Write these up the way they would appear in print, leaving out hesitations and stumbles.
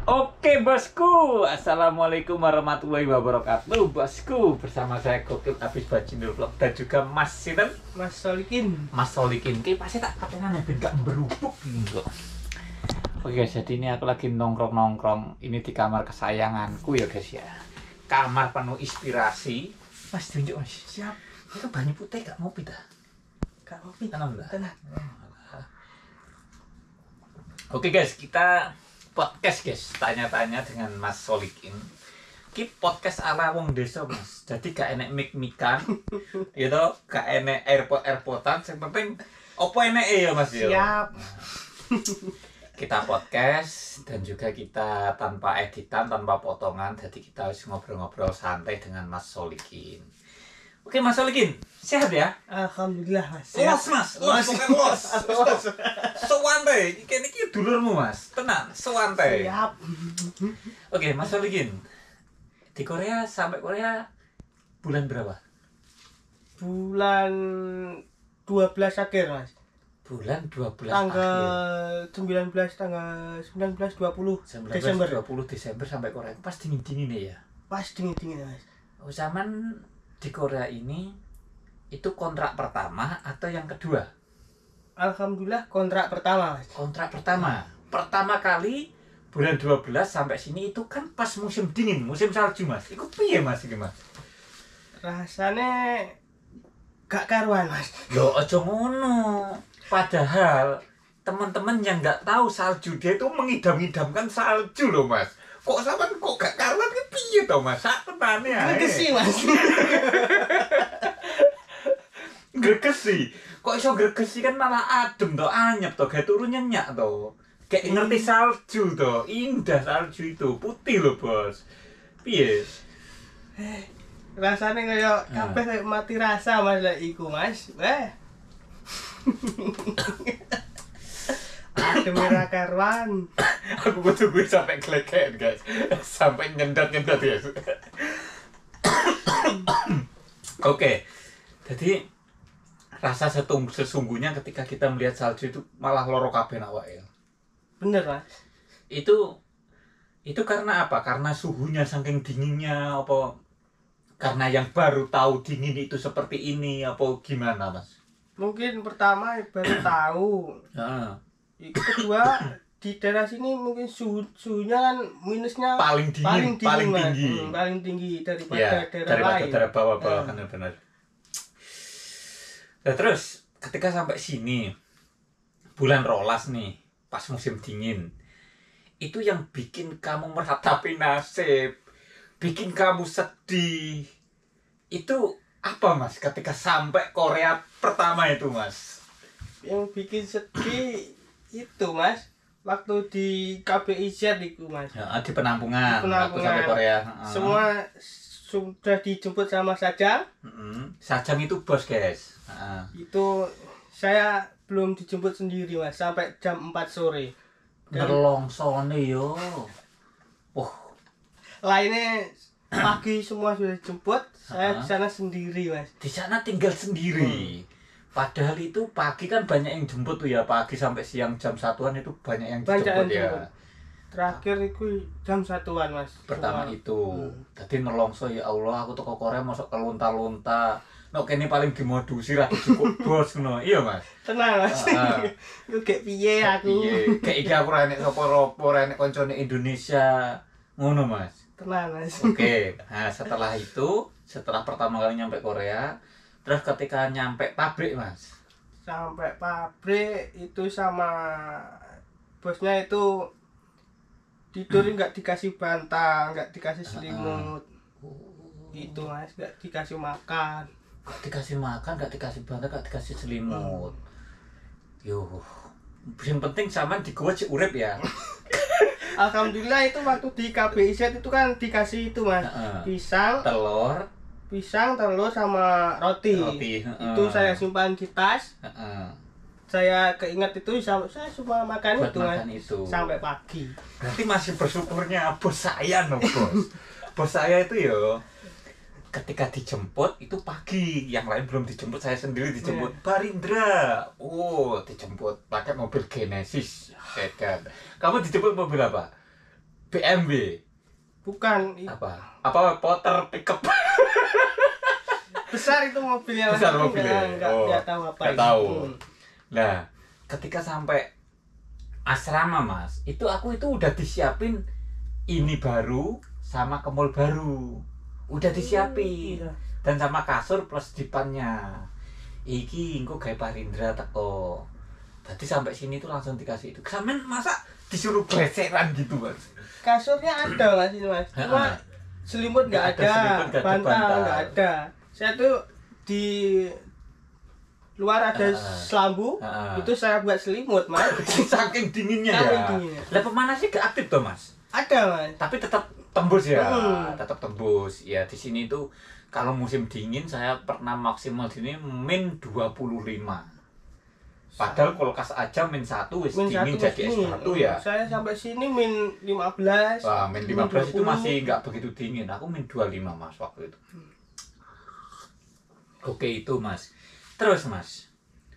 Oke bosku, assalamualaikum warahmatullahi wabarakatuh. Bosku, bersama saya Gokil Abis Bajindul Vlog dan juga Mas Sinten, Mas Solikin. Mas Solikin. Ki pasti tak katengan ben gak berubuk kok. Oke guys, jadi ini aku lagi nongkrong ini di kamar kesayanganku ya guys ya. Kamar penuh inspirasi. Mas tunjuk Mas. Siap. Itu banyu putih gak ngopi dah. Kak Ngopi. Tenang lah. Tenang. Oke guys, kita podcast guys, tanya-tanya dengan Mas Solikin. Ki podcast ala wong desa Mas. Jadi gak enek mik-mikan, gitu, gak enek airport-airportan. Yang penting opo enek ya Mas ya. Siap. Kita podcast dan juga kita tanpa editan, tanpa potongan. Jadi kita harus ngobrol-ngobrol santai dengan Mas Solikin. Oke Mas Solikin, sehat ya? Alhamdulillah Mas. Los Mas, los, bukan los. Sewantai, iki dulurmu Mas. Tenang, sewantai. Siap. Oke, Mas Solikin. Di Korea sampai Korea bulan berapa? Bulan 12 akhir Mas. Bulan 12 Tanggal 19 tanggal 19 20 Desember. 20 Desember sampai Korea. Pas dingin-dingin ya. Pas dingin-dingin Mas. Oh, zaman di Korea ini itu kontrak pertama atau yang kedua? Alhamdulillah kontrak pertama Mas. Kontrak pertama. Pertama kali bulan 12 sampai sini itu kan pas musim dingin, musim salju Mas. Iku piye Mas iki Mas? Rasanya gak karuan Mas. Yo aja ngono. Padahal teman-teman yang nggak tahu salju dia itu mengidam-idamkan salju loh Mas. Kok sampean kok gak karuan ki piye to Mas? Sak tenane ae. Gregesi Mas. Gregesi. Kok iso gregesi kan malah adem to, anyep to, gawe turu nyenyak to. Kayak ngerti salju to, indah salju itu, putih loh Bos. Piye? Rasanya kayak kabeh kayak mati rasa Mas lek iku Mas. Ada merah karuan. Aku butuh gue sampai keleket guys, sampai nyendat-nyendat guys. Oke, jadi rasa sesungguhnya ketika kita melihat salju itu malah loro kabeh awak ya. Bener Mas. Itu karena apa? Karena suhunya saking dinginnya apa? Karena yang baru tahu dingin itu seperti ini apa gimana Mas? Mungkin pertama baru tahu. Heeh. Kedua di daerah sini mungkin suhunya kan minusnya Paling dingin, paling Mas. tinggi. Paling tinggi daripada Ya, daerah daripada lain. daerah bawah-bawah kan benar. Nah, terus ketika sampai sini bulan rolas nih, pas musim dingin. Itu yang bikin kamu meratapi nasib, bikin kamu sedih. Itu apa Mas ketika sampai Korea pertama itu Mas? Yang bikin sedih itu Mas, waktu di KBIZ itu Mas. Ya, di penampungan, Di waktu sampai Korea. Semua sudah dijemput sama Sajang. Sajang itu bos guys. Itu saya belum dijemput sendiri Mas, sampai jam 4 sore. Nelongsone yo. Lainnya pagi semua sudah dijemput, saya di sana sendiri Mas. Di sana tinggal sendiri. Padahal itu pagi kan banyak yang jemput tuh ya, pagi sampai siang jam 1-an itu banyak yang dijemput ya. Terakhir itu jam 1-an Mas. Pertama semua. itu. Tadi nelongso ya Allah, aku toko Korea masuk ke lonta-lonta. Nek kene paling dimodusi ra cukup bos ngono. Iya Mas. Tenang Mas. Yo gek piye aku. Iya, kayak iki aku ra enek sapa-sapa, ra enek koncone Indonesia. Ngono Mas. Tenang Mas. Oke. Nah, setelah pertama kali nyampe Korea, terus ketika nyampe pabrik Mas. Sampai pabrik itu sama bosnya itu tidur nggak dikasih bantal, nggak dikasih selimut. Itu Mas, nggak dikasih makan. Gak dikasih makan, gak dikasih bantal, gak dikasih selimut. Yo, yang penting sama di gua cek urip ya. Alhamdulillah itu waktu di KBIZ itu kan dikasih itu Mas, pisang, telur sama roti. Itu saya simpan di tas. Saya keinget itu saya cuma makan buat itu makan Mas, itu sampai pagi. Berarti masih bersyukurnya bos saya no bos. Bos saya itu yo ketika dijemput itu pagi, yang lain belum dijemput, saya sendiri dijemput. Barindra, dijemput pakai mobil Genesis sedan. Kamu dijemput mobil apa? BMW. Bukan. Apa Porter pickup. Besar itu mobilnya. Besar mobilnya. Enggak tahu apa itu. Tahu. Nah, ketika sampai asrama Mas, aku itu udah disiapin ini baru sama kemul baru. Udah disiapin. Dan sama kasur plus dipannya. Iki engko gawe Parindra teko. Tadi sampai sini tuh langsung dikasih itu. Sampean masa disuruh gleseran gitu, Mas? Kasurnya ada Mas ini Mas. Cuma selimut enggak ada, bantal enggak ada. Saya tuh di luar ada selambu, itu saya buat selimut, Mas. Saking dinginnya ya. Lah pemanasnya gak aktif toh, Mas? Ada, Mas. Tapi tetap tembus ya. Tetap tembus. Ya di sini tuh kalau musim dingin saya pernah maksimal di sini min 25. Padahal kulkas aja min 1 wis dingin jadi es batu ya. Saya sampai sini min 15. Wah, min 15 itu masih nggak begitu dingin. Aku min 25 Mas waktu itu. Oke itu Mas. Terus Mas,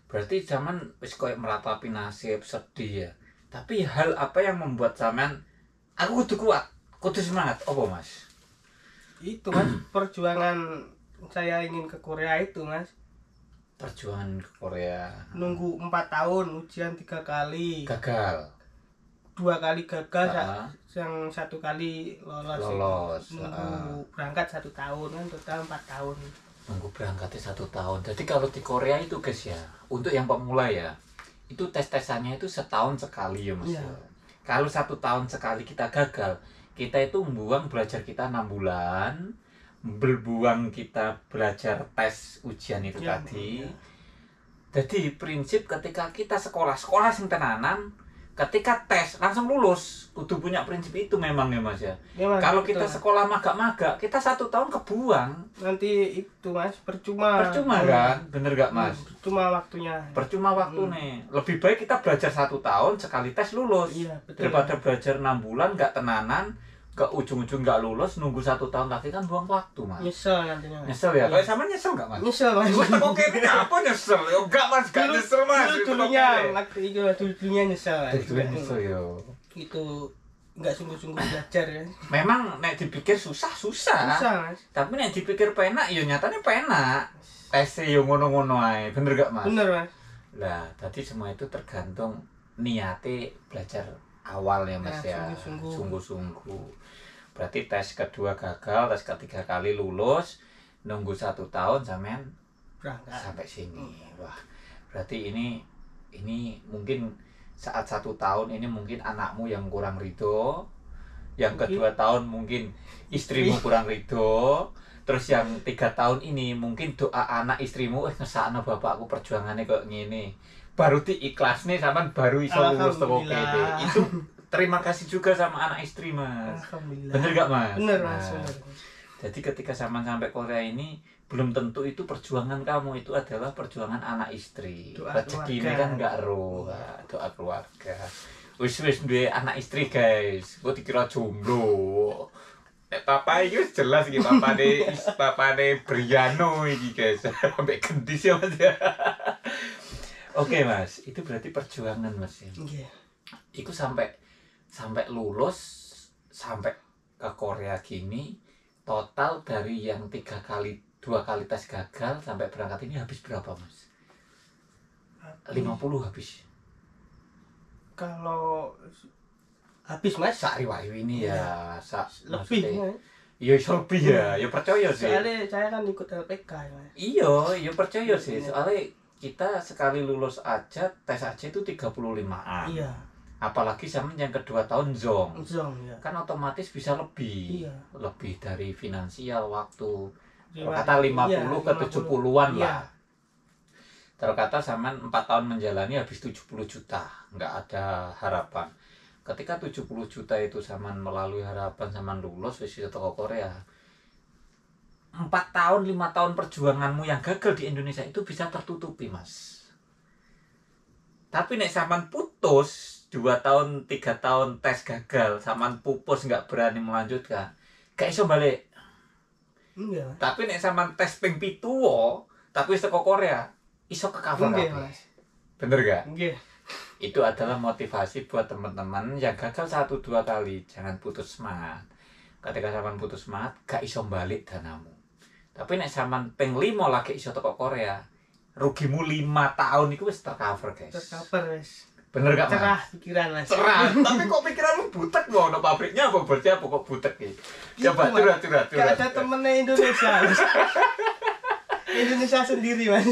berarti zaman wis koyo meratapi nasib, sedih ya. Tapi hal apa yang membuat sampean aku kudu kuat, kudu semangat, apa Mas? Itu Mas, perjuangan saya ingin ke Korea itu Mas. Perjuangan ke Korea. Nunggu 4 tahun, ujian 3 kali. Gagal. 2 kali gagal, yang 1 kali lolos. Nunggu berangkat 1 tahun kan, total 4 tahun. Nunggu berangkatnya 1 tahun. Jadi kalau di Korea itu guys ya, untuk yang pemula ya, itu tes-tesannya itu setahun sekali ya Mas. Ya. Kalau 1 tahun sekali kita gagal, kita itu membuang belajar kita 6 bulan, berbuang kita belajar tes ujian itu tadi. Jadi prinsip ketika kita sekolah sing tenanan, ketika tes langsung lulus, kudu punya prinsip itu memang ya Mas ya. Kalau kita sekolah magak-magak, kita 1 tahun kebuang. Nanti itu Mas, percuma kan, bener gak Mas? Percuma waktunya. Percuma waktu nih. Lebih baik kita belajar 1 tahun sekali tes lulus. Iya, betul. Daripada belajar 6 bulan gak tenanan, ke ujung-ujung gak lulus, nunggu 1 tahun lagi kan buang waktu Mas. Nyesel nantinya. Nyesel ya? Kayak sama nyesel gak Mas? Nyesel Mas. Oke, ini apa nyesel? Enggak Mas, gak nyesel Mas. Dulunya nyesel. Dulunya nyesel ya. Itu enggak sungguh-sungguh belajar ya. Memang nek dipikir susah. Susah Mas. Tapi nek dipikir penak, ya nyatanya penak. Tesnya ya ngono-ngono ae. Bener gak Mas? Bener Mas. Lah, tadi semua itu tergantung niate belajar awal ya Mas ya. Sungguh-sungguh. Berarti tes kedua gagal, tes ketiga kali lulus, nunggu 1 tahun sampean berangkat sampai sini. Wah, berarti ini mungkin saat 1 tahun ini mungkin anakmu yang kurang ridho, yang kedua tahun mungkin istrimu kurang ridho, terus yang 3 tahun ini mungkin doa anak istrimu ngesakno bapakku perjuangannya kok ngene. Baru diikhlas nih sampean baru iso lulus teko kene. Itu terima kasih juga sama anak istri Mas. Bener gak Mas? Bener Mas. Jadi ketika sampai Korea ini belum tentu itu perjuangan kamu, itu adalah perjuangan anak istri. Rezeki ini kan gak roh, doa keluarga. Wis duwe anak istri guys. Kok dikira jomblo. Papa iki wis jelas iki papane Briano iki guys. Sampai gendis ya Mas ya. Oke Mas, itu berarti perjuangan Mas ya. Iya. Iku sampai lulus, sampai ke Korea gini, total dari yang 2 kali tes gagal sampai berangkat ini habis berapa Mas? 50 habis. Kalau habis Mas sak riwayu ini ya, lebih. Iya lebih ya, ya percaya sih. Soalnya saya kan ikut LPK ya Mas. Iya, ya percaya sih. Soalnya kita sekali lulus aja, tes aja itu 35-an. Iya. Apalagi sama yang kedua tahun zong ya. Kan otomatis bisa lebih. Iya. Lebih dari finansial, waktu. Kata 50 ke 70-an lah. Terkata sama 4 tahun menjalani habis 70 juta, nggak ada harapan. Ketika 70 juta itu sama melalui harapan sama lulus wis ke Korea. 4 tahun, 5 tahun perjuanganmu yang gagal di Indonesia itu bisa tertutupi Mas. Tapi nek sampean putus 2 tahun, 3 tahun tes gagal, sampean pupus nggak berani melanjutkan, gak iso balik. Enggak. Tapi nek sampean tes ping 7 tapi wis teko Korea, iso ke cover kabeh. Bener gak? Nggih. Itu adalah motivasi buat teman-teman yang gagal 1-2 kali. Jangan putus semangat. Ketika sampean putus semangat, gak iso balik danamu. Tapi nek sampean ping 5 lagi iso teko Korea, rugimu 5 tahun itu wis tercover, guys. Tercover wis. Bener gak, Mas? Cerah pikiran, Mas. Cerah. Tapi kok pikiranmu butek mau ono pabriknya apa berarti apa kok butek iki? Coba curhat. Gak ada temennya Indonesia. Indonesia sendiri, Mas.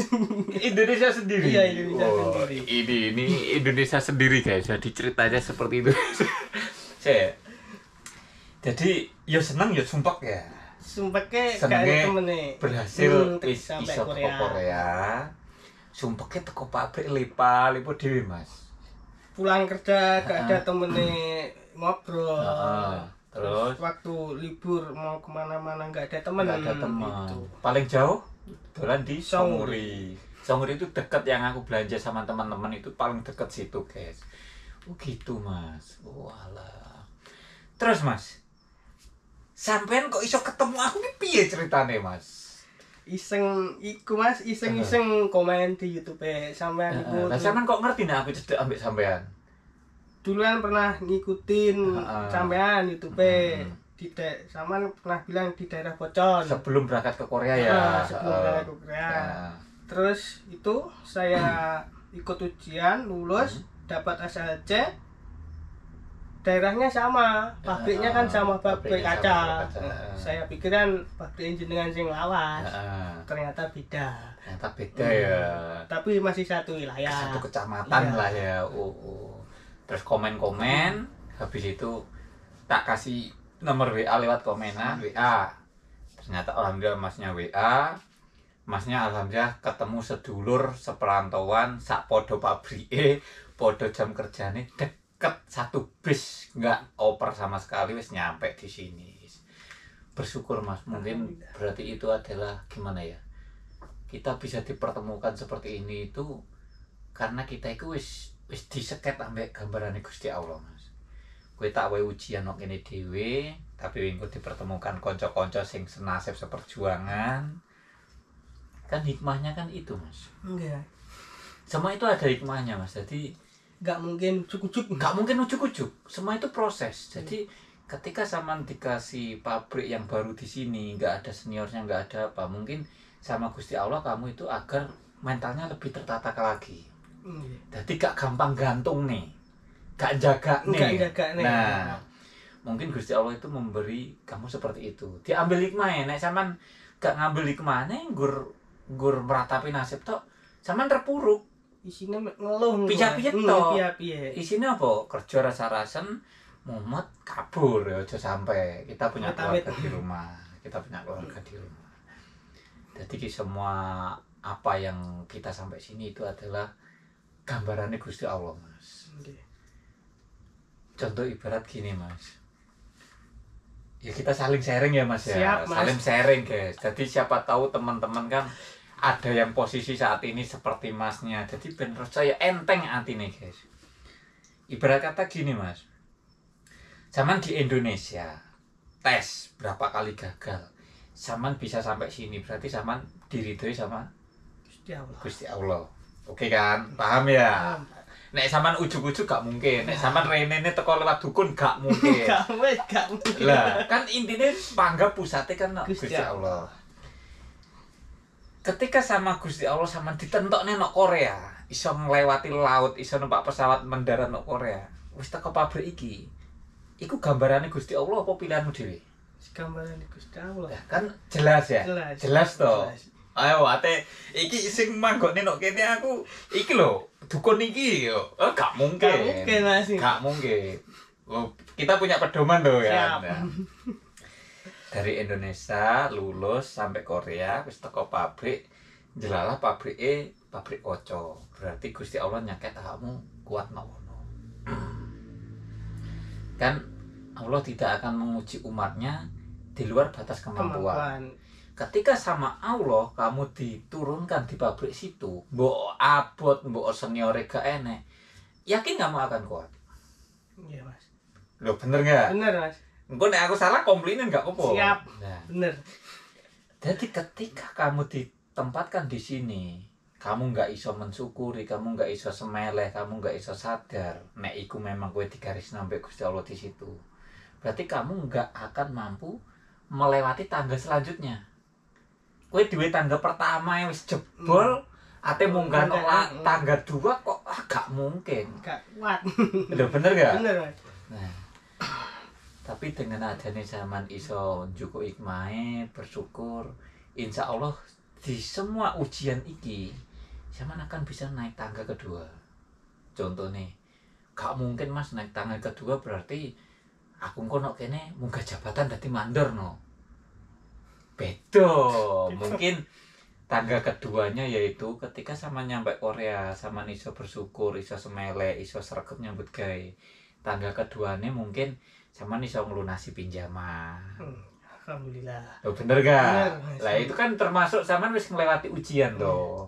Indonesia sendiri. Iya, Indonesia sendiri. Ini Indonesia sendiri, guys. Jadi ceritanya seperti itu. Jadi ya seneng ya sumpek ya. Sumpeknya gak ada temennya. Berhasil sampai iso teko Korea. Sumpeknya teko pabrik lipa dhewe, Mas. Pulang kerja gak ada temennya ngobrol. Terus waktu libur mau kemana-mana gak ada temen. Gak ada teman. Gitu. Paling jauh dolan di Songuri. Songuri itu deket yang aku belanja sama teman-teman itu paling deket situ, guys. Oh gitu, Mas. Walah. Terus, Mas, sampean kok iso ketemu aku ki piye ceritane, Mas? Iseng iku, Mas, iseng komen di YouTube sampean iku. Lah sampean kok ngerti nek aku cedek ambek sampean? Duluan pernah ngikutin sampean YouTube. Sampean pernah bilang di daerah Pocon. Sebelum berangkat ke Korea ya. Sebelum berangkat ke Korea. Terus itu saya ikut ujian, lulus, dapat SLC. Daerahnya sama, pabriknya kan sama pabrik kaca. Saya pikiran pabrik jenengan sing lawas. Ternyata beda. Ternyata beda ya. Tapi masih satu wilayah. Satu kecamatan lah ya. Terus komen-komen, habis itu tak kasih nomor WA lewat komenan WA. Ternyata alhamdulillah masnya WA. Masnya alhamdulillah ketemu sedulur seperantauan sak podo pabrike, podo jam kerjane deket, satu bis, nggak oper sama sekali, wis nyampe di sini. Bersyukur, Mas. Mungkin berarti itu adalah gimana ya? Kita bisa dipertemukan seperti ini itu karena kita itu wis diseket ambek gambarane Gusti Allah, Mas. Kowe tak wae ujian nang kene dhewe, tapi engko dipertemukan kanca-kanca sing senasib seperjuangan. Kan hikmahnya kan itu, Mas. Enggak. Semua itu ada hikmahnya, Mas. Jadi nggak mungkin ujuk-ujuk. Nggak mungkin ujuk-ujuk. Semua itu proses. Jadi ketika sama dikasih pabrik yang baru di sini, nggak ada seniornya, nggak ada apa, mungkin sama Gusti Allah kamu itu agar mentalnya lebih tertata lagi. Jadi gak gampang gantung nih, gak jaga nih. Nah, mungkin Gusti Allah itu memberi kamu seperti itu. Diambil hikmahnya. Nek sampean gak ngambil hikmahnya, nggur meratapi nasib tok, sampean terpuruk. Isinya ngeluh. Piye-piye tok. Isinya apa? Kerja rasa-rasen, mumet, kabur ya aja sampai. Kita punya keluarga di rumah. Jadi semua apa yang kita sampai sini itu adalah gambarannya Gusti Allah, Mas. Contoh ibarat gini, Mas. Ya kita saling sharing ya, Mas ya. Siap, Mas. Saling sharing, guys. Jadi siapa tahu teman-teman kan ada yang posisi saat ini seperti Masnya. Jadi menurut saya enteng atine, guys. Ibarat kata gini, Mas. Zaman di Indonesia tes berapa kali gagal. Zaman bisa sampai sini berarti zaman diridhoi sama Gusti Allah. Oke kan? Paham ya? Nek sampean ujuk-ujuk gak mungkin. Nek sampean renene teko lewat dukun gak mungkin. Gak mungkin. Lah, kan intinya panggap pusatnya kan Gusti Allah. Ketika sama Gusti Allah sama ditentokne nok Korea, iso nglewati laut, iso numpak pesawat mendarat nok Korea. Wis teko pabrik iki. Iku gambarane Gusti Allah apa pilihanmu dhewe? Gambarane Gusti Allah. Ya, kan jelas ya? Jelas toh. Ayo ate iki sing manggone nok kene aku iki lho dukun iki yo. Gak mungkin. Gak mungkin. Kita punya pedoman loh ya. Dari Indonesia lulus sampai Korea wis teko pabrik jelalah pabrik Oco. Berarti Gusti Allah nyaket kamu kuat mawono. Kan Allah tidak akan menguji umatnya di luar batas kemampuan. Ketika sama Allah kamu diturunkan di pabrik situ, mbok abot, mbok senior gak enek, yakin kamu akan kuat? Iya, Mas. Loh, bener nggak? Bener, Mas. Engko nek aku salah komplainin nggak apa-apa. Siap. Nah, bener. Jadi ketika kamu ditempatkan di sini, kamu nggak iso mensyukuri, kamu nggak iso semeleh, kamu nggak iso sadar nek iku memang kowe digaris sampai Gusti Allah di situ, berarti kamu nggak akan mampu melewati tangga selanjutnya. Kowe duwe tangga pertama yang wis jebol, ate munggah tangga 2 kok gak mungkin. Gak kuat. Lho bener gak? Bener, Mas. Nah, tapi dengan adanya zaman iso njuko hikmahe, bersyukur, insya Allah di semua ujian iki zaman akan bisa naik tangga kedua. Contohnya, gak mungkin Mas naik tangga kedua berarti aku kono kene munggah jabatan dadi mandor no. Beda. Mungkin tangga keduanya yaitu ketika sama nyampe Korea, sama iso bersyukur, iso semele, iso sregep nyambut gawe. Tangga keduanya mungkin sama iso ngelunasi pinjaman. Alhamdulillah. Oh, bener gak? Lah itu kan termasuk sama wis ngelewati ujian toh.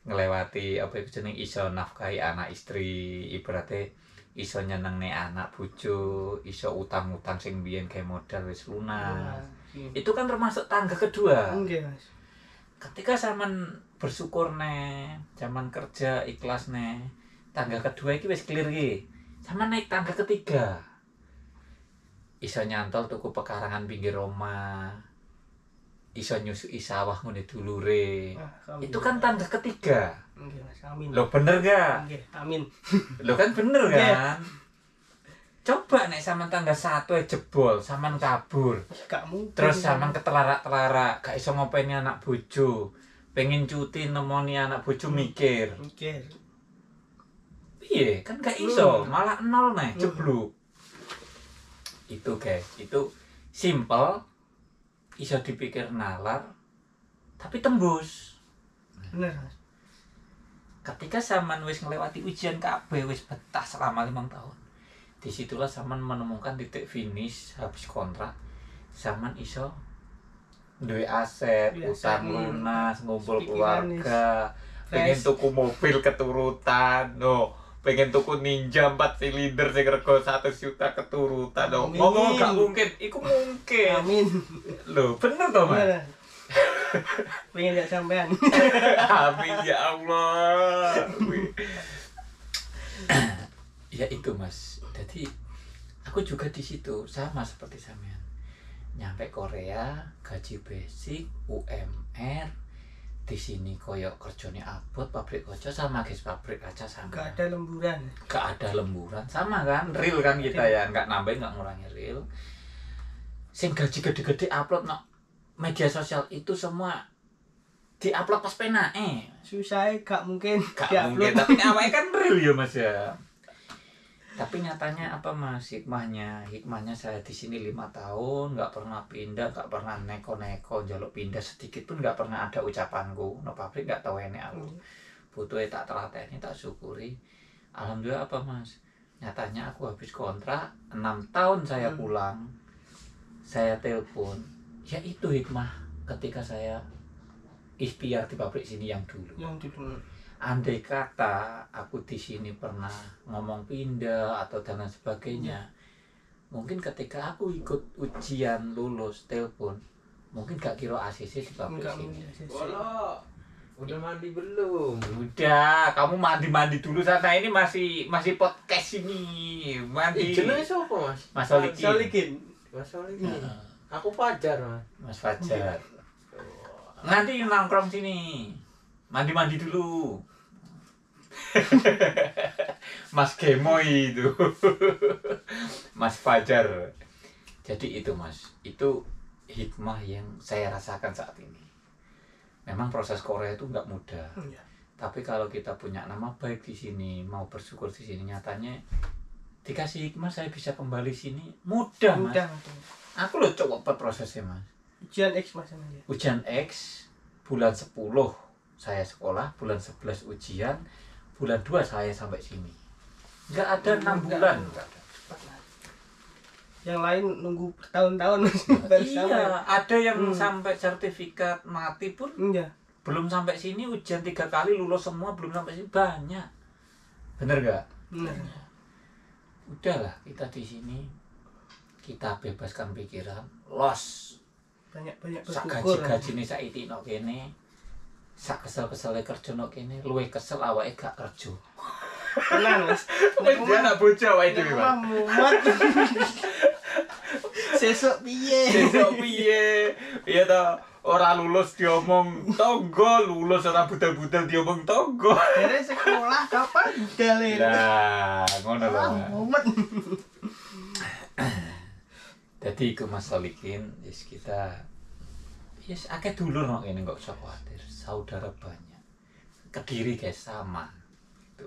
Ngelewati apa itu jeneng iso nafkahi anak istri, ibaratnya iso nyenengne anak bojo, iso utang-utang sing biyen gawe modal wis lunas. Itu kan termasuk tangga kedua. Nggih, Mas. Ketika zaman bersyukur zaman kerja ikhlas tangga kedua iki wis clear iki. Sama naik tangga ketiga. Iso nyantol tuku pekarangan pinggir omah. Iso nyusui sawah ngene dulure. Itu kan tangga ketiga. Nggih, Mas. Amin. Loh bener gak? Nggih, amin. Loh kan bener kan? Coba nek sampean tangga 1 jebol, sampean kabur. Gak mungkin. Terus sampean ketelarak-telarak, gak iso ngopeni anak bojo. Pengen cuti nemoni anak bojo mikir. Mikir. Piye? Kan gak iso, malah nol jeblok. Itu guys, itu simple, iso dipikir nalar, tapi tembus. Bener, Mas. Ketika sampean wis ngelewati ujian kabeh wis betah selama 5 tahun. Disitulah sampean menemukan titik finish habis kontrak. Sampean iso duwe aset, utang lunas, ngumpul keluarga, pengen tuku mobil keturutan, pengen tuku Ninja 4 silinder sing rego 1 juta keturutan. Ngomong gak mungkin, iku mungkin. Amin. Loh, bener toh, Mas? Pengen lihat sampean. Amin ya Allah. Ya itu Mas. Jadi aku juga di situ sama seperti sampean. Nyampe Korea, gaji basic, UMR. Di sini koyo kerjane abot, pabrik kaca sama guys, pabrik kaca sama. Gak ada lemburan. Gak ada lemburan, sama kan? Real kan kita ya, nggak nambah nggak ngurangi real. Sing gaji gede-gede upload media sosial itu semua diupload pas penake. Susah gak mungkin. Gak mungkin, tapi awalnya kan real ya Mas ya. Tapi nyatanya apa Mas hikmahnya? Hikmahnya saya di sini 5 tahun nggak pernah pindah, nggak pernah neko-neko jaluk pindah sedikit pun nggak pernah ada ucapanku. No pabrik nggak tahu ini aku. Butuhnya tak telateni, tak syukuri. Alhamdulillah apa Mas? Nyatanya aku habis kontrak 6 tahun saya pulang. Saya telepon. Ya itu hikmah ketika saya ikhtiar di pabrik sini yang dulu. Yang dulu. Andai kata aku di sini pernah ngomong pindah atau dan sebagainya, mungkin ketika aku ikut ujian lulus telepon, mungkin gak kira ACC di pabrik sini. Udah mandi belum? Udah, kamu mandi dulu sana, ini masih podcast ini. Mandi. Jenenge sapa, Mas? Mas Solikin. Mas Solikin. Aku Fajar, Mas. Mas Fajar. Nanti nongkrong sini. Mandi dulu. Mas Gemoy itu. Mas Fajar. Jadi itu Mas, itu hikmah yang saya rasakan saat ini. Memang proses Korea itu nggak mudah. Tapi kalau kita punya nama baik di sini, mau bersyukur di sini, nyatanya dikasih hikmah saya bisa kembali sini mudah Mas. Aku loh coba prosesnya Mas. Ujian X Mas namanya. Ujian X bulan 10 saya sekolah, bulan 11 ujian, bulan 2 saya sampai sini. Enggak ada 6 bulan. Yang lain nunggu bertahun-tahun. Iya, ada yang sampai sertifikat mati pun belum sampai sini, ujian 3 kali lulus semua belum sampai sini, banyak. Bener gak? Bener. Udahlah kita di sini, kita bebaskan pikiran, los. Banyak bersyukur. Gaji nih saiki no kene. sak kesel-kesele kerja nok kene luwih kesel awake gak kerja. Tenan Mas. Wis anak bojo awake dhewe. Mumet. Sesuk piye? Iya ta, ora lulus diomong tonggo, lulus ora budal-budal diomong tonggo. Dari sekolah kapan budal ini? Lah, ngono lho. Mumet. Dadi iku Mas Solikin, wis kita yes akeh dulur kok kene kok usah kuwatir. Saudara banyak. Kediri guys sama. Gitu.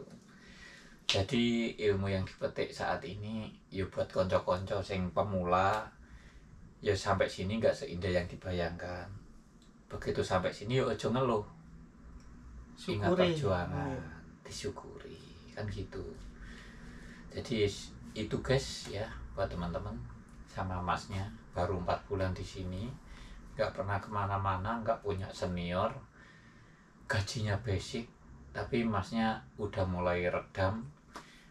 Jadi ilmu yang dipetik saat ini ya buat konco-konco sing pemula ya sampai sini nggak seindah yang dibayangkan. Begitu sampai sini ya aja ngeluh. Ingat perjuangan, disyukuri kan gitu. Jadi itu guys ya buat teman-teman sama masnya baru 4 bulan di sini, nggak pernah kemana-mana, nggak punya senior, gajinya basic, tapi masnya udah mulai redam.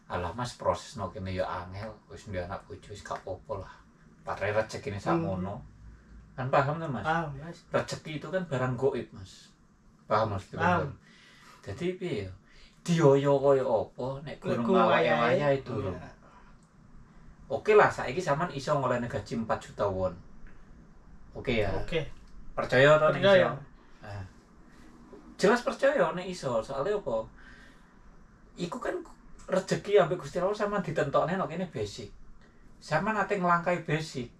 Alah Mas proses no kene ya angel, wis duwe anak bojo wis gak apa-apa lah. Padahal rezekine sakmono. Kan paham kan Mas? Paham Mas. Rezeki itu kan barang gaib Mas. Paham Mas? Paham. Jadi piye? Dioyo kaya apa nek gurung waya-waya itu lho. Oke lah, saiki sampean iso ngolehne gaji 4 juta won. Oke ya. Oke. Percaya to nek Percaya. iso? Nah. Jelas percaya nek iso, soalnya apa? Iku kan rezeki ambek Gusti Allah sampean ditentokne nek kene basic. Sampean ate nglangkai basic.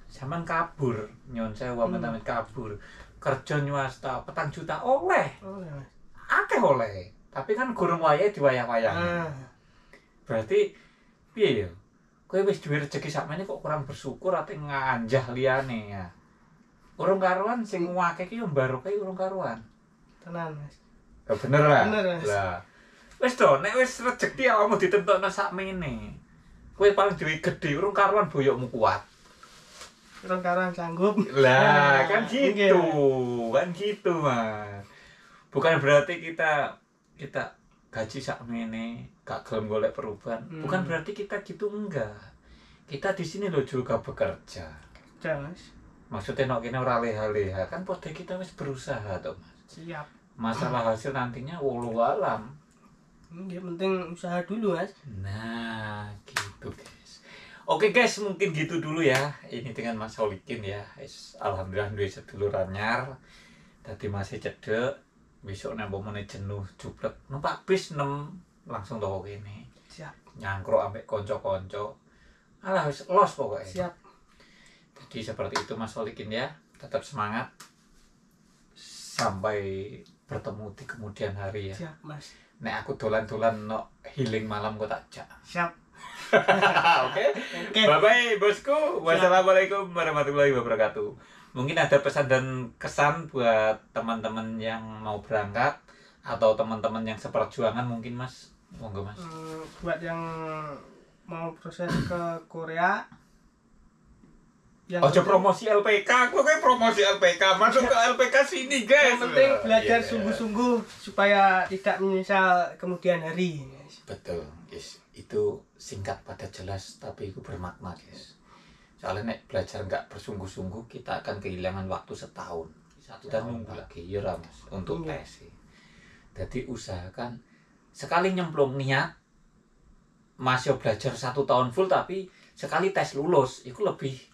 Sampean kabur, nyon sewu amit-amit kabur. Kerja nyuasta 4 juta oleh. Oleh Mas. Akeh oleh. Tapi kan gurung wayahe diwayah-wayah. Berarti piye ya? Kowe wis duwe rezeki sakmene kok kurang bersyukur ate nganjah liyane ya. Urung karuan sing akeh ki yo mbaroke urung karuan. Tenan Mas. Ya bener lah. Bener Mas. Lah. Wis to, nek wis rezeki awakmu ditentokno sakmene. Kowe paling duwe gedhe urung karuan boyokmu kuat. Urung karuan sanggup. Lah, kan gitu. Kan gitu, Mas. Bukan berarti kita gaji sakmene gak gelem golek perubahan. Bukan berarti kita gitu enggak. Kita di sini loh juga bekerja. Kerja Mas. Maksudnya nek kene ora leha-leha kan pode kita wis berusaha toh, Mas. Siap. Masalah hasil nantinya wallahu alam. Yang penting usaha dulu Mas. Nah, gitu guys. Oke guys, mungkin gitu dulu ya. Ini dengan Mas Solikin ya. Alhamdulillah duwe sedulur anyar. Tadi masih cedek. Besok nek pomone jenuh jublek numpak bis 6 langsung toko kene. Siap. Nyangkruk ambek kanca-kanca. Alah wis los pokoknya. Siap. Jadi seperti itu Mas Solikin ya. Tetap semangat. Sampai bertemu di kemudian hari ya. Siap Mas. Nek aku dolan-dolan no healing malam kok tak jak. Siap. Oke. Bye bye bosku. Wassalamualaikum warahmatullahi wabarakatuh. Mungkin ada pesan dan kesan buat teman-teman yang mau berangkat atau teman-teman yang seperjuangan mungkin Mas. Monggo Mas. Buat yang mau proses ke Korea Ojo promosi LPK, aku kayak promosi LPK, masuk ke LPK sini guys. Yang penting belajar sungguh-sungguh supaya tidak menyesal kemudian hari. Betul, guys. Itu singkat pada jelas, tapi itu bermakna guys. Soalnya nek belajar nggak bersungguh-sungguh, kita akan kehilangan waktu setahun. Kita nunggu lagi, ya Mas, untuk tes. Jadi usahakan sekali nyemplung niat, masih belajar 1 tahun full, tapi sekali tes lulus, itu lebih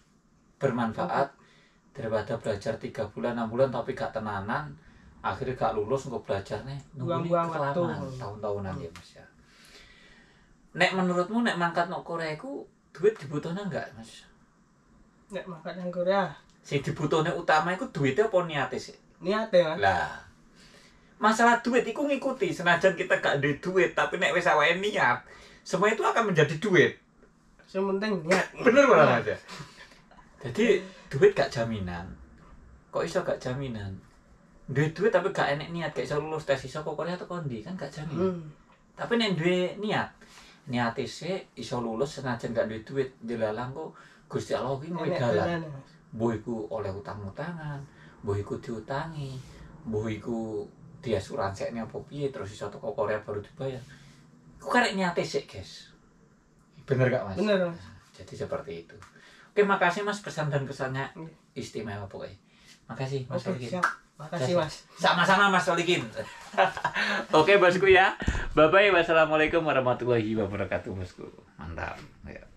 bermanfaat daripada belajar 3 bulan 6 bulan tapi gak tenanan akhirnya gak lulus untuk belajarnya nunggu kelamaan tahun-tahunan ya Mas ya. Nek menurutmu nek mangkat nang Korea iku duit dibutuhna enggak Mas? Nek mangkat nang Korea sing dibutuhne utama iku duitnya apa niate sih? Niate Mas. Lah masalah duit iku ngikuti senajan kita gak duit tapi nek wis awake niat semua itu akan menjadi duit. Yang penting niat. Bener banget aja. Jadi duit gak jaminan. Kok iso gak jaminan? Duit tapi gak enek niat, gak iso lulus tes iso kok Korea atau kondi kan gak jaminan. Tapi nek duwe niat sih iso lulus senajan gak duit dilalang kok Gusti Allah ki ngowe dalan. Mbuh iku oleh utang-utangan, mbuh iku diutangi, mbuh iku diasuransikne apa piye terus iso teko Korea baru dibayar. Ku karek niate sih, guys. Bener gak Mas? Bener Mas. Jadi seperti itu. Oke, makasih Mas pesan dan kesannya istimewa pokoknya. Makasih Mas. Oke, siap. Makasih Mas. Sama-sama Mas Solikin. Oke bosku ya. Bye bye. Wassalamualaikum warahmatullahi wabarakatuh bosku. Mantap. Ya.